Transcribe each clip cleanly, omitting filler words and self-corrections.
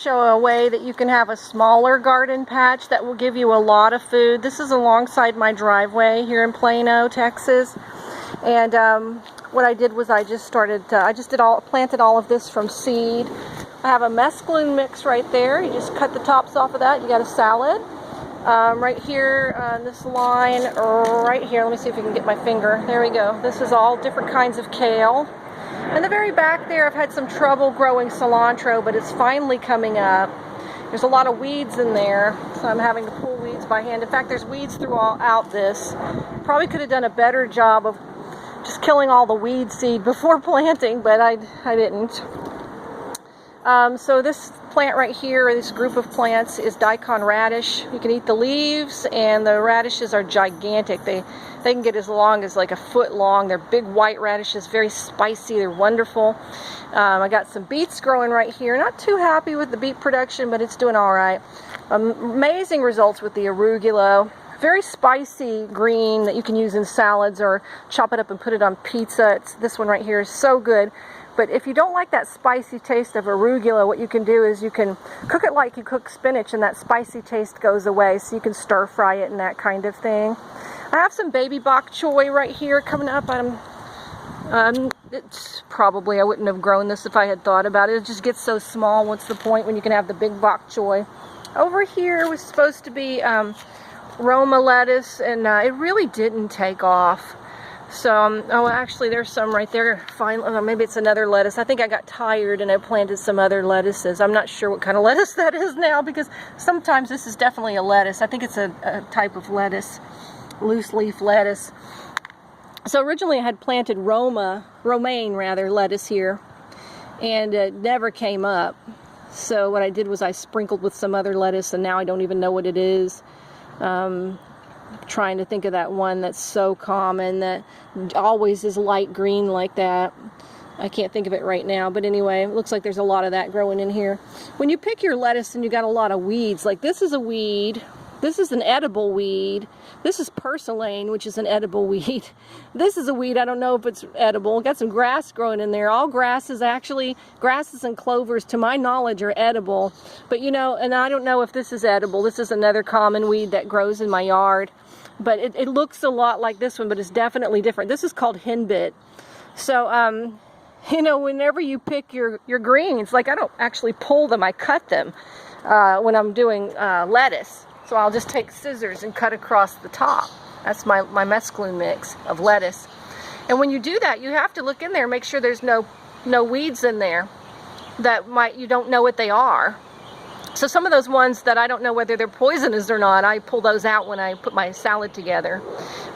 Show a way that you can have a smaller garden patch that will give you a lot of food. This is alongside my driveway here in Plano, Texas. And what I did was I just planted all of this from seed. I have a mesclun mix right there. You just cut the tops off of that. You got a salad. Right here on this line, right here, let me see if you can get my finger. There we go. This is all different kinds of kale. In the very back there, I've had some trouble growing cilantro, but it's finally coming up. There's a lot of weeds in there, so I'm having to pull weeds by hand. In fact, there's weeds throughout this. Probably could have done a better job of just killing all the weed seed before planting, but I didn't. So this plant right here, this group of plants, is daikon radish. You can eat the leaves, and the radishes are gigantic. They can get as long as like a foot long. They're big white radishes, very spicy. They're wonderful. I got some beets growing right here. Not too happy with the beet production, but it's doing all right. Amazing results with the arugula. Very spicy green that you can use in salads or chop it up and put it on pizza. This one right here is so good. But if you don't like that spicy taste of arugula, what you can do is you can cook it like you cook spinach, and that spicy taste goes away, so you can stir fry it and that kind of thing. I have some baby bok choy right here coming up. It's probably, I wouldn't have grown this if I had thought about it. It just gets so small. What's the point when you can have the big bok choy? Over here was supposed to be Roma lettuce, and it really didn't take off. So, oh, actually, there's some right there. Finally, maybe it's another lettuce. I think I got tired and I planted some other lettuces. I'm not sure what kind of lettuce that is now, because sometimes this is definitely a lettuce. I think it's a type of lettuce, loose leaf lettuce. So originally I had planted romaine lettuce here, and it never came up. So what I did was I sprinkled with some other lettuce, and now I don't even know what it is. Trying to think of that one that's so common that always is light green like that. I can't think of it right now, but anyway, it looks like there's a lot of that growing in here. When you pick your lettuce and you got a lot of weeds, like this is a weed, this is an edible weed, this is purslane, which is an edible weed. This is a weed, I don't know if it's edible. Got some grass growing in there. All grasses and clovers, to my knowledge, are edible. But you know, and I don't know if this is edible. This is another common weed that grows in my yard. But it looks a lot like this one, but it's definitely different. This is called henbit. So, you know, whenever you pick your greens, like I don't actually pull them, I cut them when I'm doing lettuce. So I'll just take scissors and cut across the top. That's my mesclun mix of lettuce. And when you do that, you have to look in there and make sure there's no weeds in there that you don't know what they are. So some of those ones that I don't know whether they're poisonous or not, I pull those out when I put my salad together.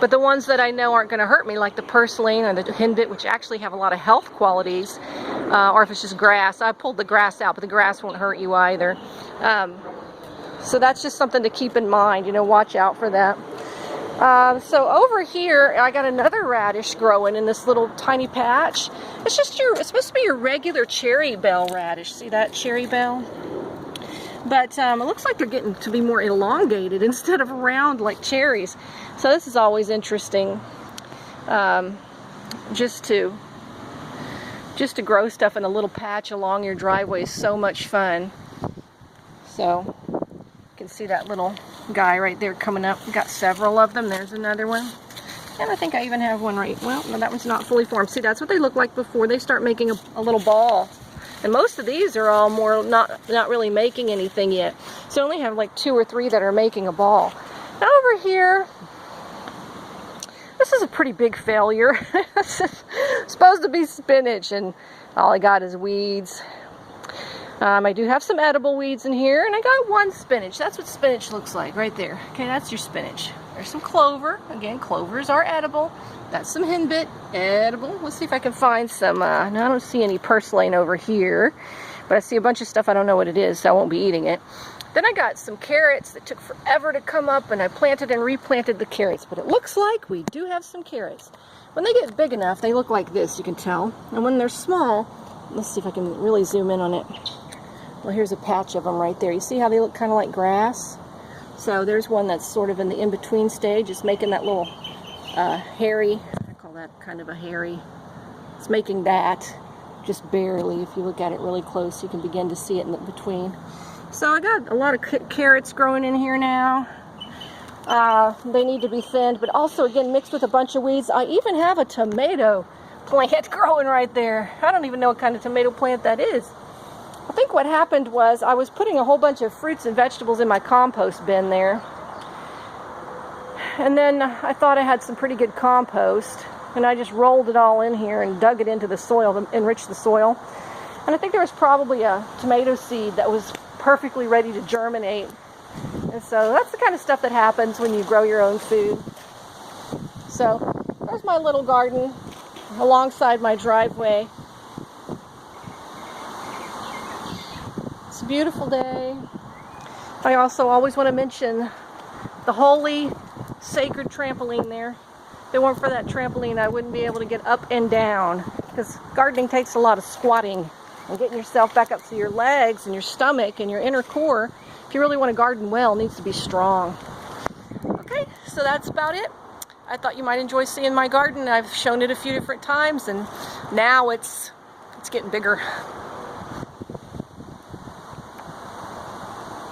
But the ones that I know aren't going to hurt me, like the purslane or the henbit, which actually have a lot of health qualities, or if it's just grass, I pulled the grass out, but the grass won't hurt you either. So that's just something to keep in mind, you know, watch out for that. So over here, I got another radish growing in this little tiny patch. It's supposed to be your regular cherry bell radish. See that cherry bell? But it looks like they're getting to be more elongated instead of round like cherries. So this is always interesting. Just to grow stuff in a little patch along your driveway is so much fun. So you can see that little guy right there coming up. We've got several of them. There's another one. And I think I even have one right, well, no, that one's not fully formed. See, that's what they look like before they start making a little ball. And most of these are all more not really making anything yet. So I only have like 2 or 3 that are making a ball. Now over here, this is a pretty big failure. It's supposed to be spinach, and all I got is weeds. I do have some edible weeds in here, and I got one spinach. That's what spinach looks like right there. Okay, that's your spinach. There's some clover. Again, clovers are edible. That's some henbit, edible. Let's see if I can find some. No, I don't see any purslane over here, but I see a bunch of stuff. I don't know what it is, so I won't be eating it. Then I got some carrots that took forever to come up, and I planted and replanted the carrots, but it looks like we do have some carrots. When they get big enough, they look like this, you can tell. And when they're small, let's see if I can really zoom in on it. Well, here's a patch of them right there. You see how they look kind of like grass? So there's one that's sort of in the in-between stage. It's making that little hairy, I call that kind of a hairy. It's making that. just barely. If you look at it really close, you can begin to see it in the between. So I got a lot of carrots growing in here now. They need to be thinned, but also again mixed with a bunch of weeds. I even have a tomato plant growing right there. I don't even know what kind of tomato plant that is. I think what happened was I was putting a whole bunch of fruits and vegetables in my compost bin there. And then I thought I had some pretty good compost, and I just rolled it all in here and dug it into the soil to enrich the soil. And I think there was probably a tomato seed that was perfectly ready to germinate. And so that's the kind of stuff that happens when you grow your own food. So there's my little garden alongside my driveway. It's a beautiful day. I also always want to mention the holy, sacred trampoline there. If it weren't for that trampoline, I wouldn't be able to get up and down, because gardening takes a lot of squatting and getting yourself back up, so your legs and your stomach and your inner core, if you really want to garden well, needs to be strong. Okay, so that's about it. I thought you might enjoy seeing my garden. I've shown it a few different times, and now it's getting bigger.